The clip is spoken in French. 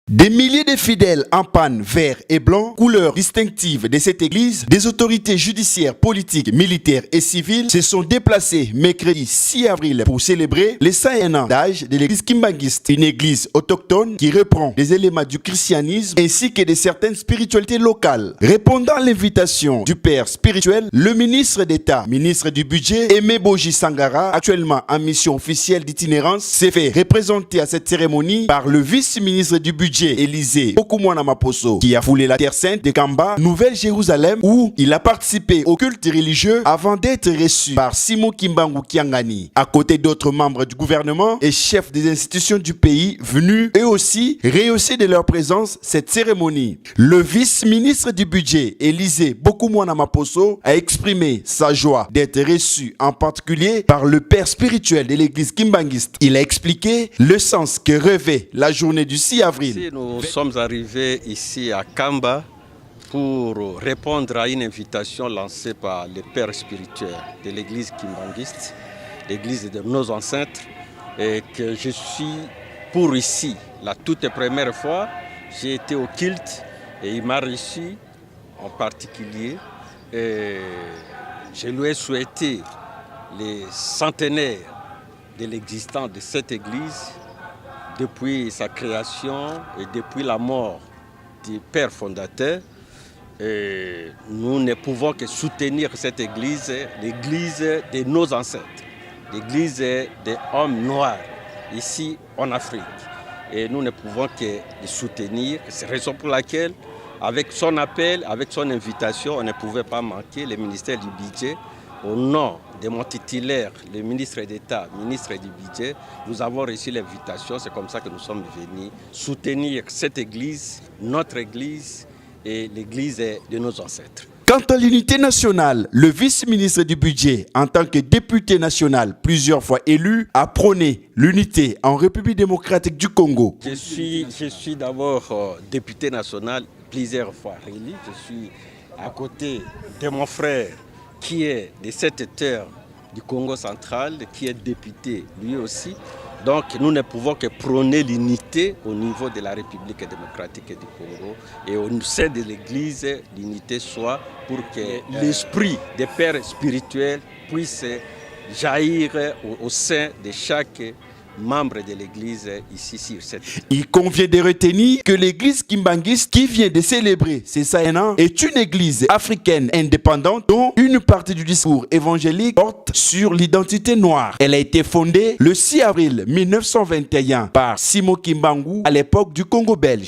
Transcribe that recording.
Des milliers de fidèles en panne vert et blanc, couleur distinctive de cette église, des autorités judiciaires, politiques, militaires et civiles se sont déplacés mercredi 6 avril pour célébrer les 101 ans d'âge de l'église Kimbangiste, une église autochtone qui reprend des éléments du christianisme ainsi que de certaines spiritualités locales. Répondant à l'invitation du père spirituel, le ministre d'État, ministre du budget, Aimé Boji Sangara, actuellement en mission officielle d'itinérance, s'est fait représenter à cette cérémonie par le vice-ministre du budget Élisée Okumwana Maposo, qui a foulé la terre sainte de Kamba, Nouvelle-Jérusalem, où il a participé au culte religieux avant d'être reçu par Simon Kimbangu Kiangani, à côté d'autres membres du gouvernement et chefs des institutions du pays venus eux aussi rehausser de leur présence cette cérémonie. Le vice-ministre du budget Élisée Okumwana Maposo a exprimé sa joie d'être reçu en particulier par le père spirituel de l'église Kimbangiste. Il a expliqué le sens que revêt la journée du 6 avril. Nous sommes arrivés ici à Kamba pour répondre à une invitation lancée par les pères spirituels de l'église Kimbangiste, l'église de nos ancêtres, et que je suis pour ici. La toute première fois, j'ai été au culte et il m'a reçu en particulier. Et je lui ai souhaité les centenaires de l'existence de cette église depuis sa création et depuis la mort du père fondateur. Et nous ne pouvons que soutenir cette église, l'église de nos ancêtres, l'église des hommes noirs ici en Afrique. Et nous ne pouvons que les soutenir. C'est la raison pour laquelle, avec son appel, avec son invitation, on ne pouvait pas manquer le ministère du budget. Au nom de mon titulaire, le ministre d'État, ministre du budget, nous avons reçu l'invitation. C'est comme ça que nous sommes venus soutenir cette église, notre église et l'église de nos ancêtres. Quant à l'unité nationale, le vice-ministre du budget, en tant que député national plusieurs fois élu, a prôné l'unité en République démocratique du Congo. Je suis d'abord député national plusieurs fois élu. Je suis à côté de mon frère qui est de cette terre du Congo central, qui est député lui aussi. Donc nous ne pouvons que prôner l'unité au niveau de la République démocratique du Congo et au sein de l'Église, l'unité soit pour que l'esprit des pères spirituels puisse jaillir au sein de chaque membre de l'église ici sur cette terre. Il convient de retenir que l'église Kimbangiste, qui vient de célébrer ses 101 ans, est une église africaine indépendante dont une partie du discours évangélique porte sur l'identité noire. Elle a été fondée le 6 avril 1921 par Simon Kimbangu à l'époque du Congo belge.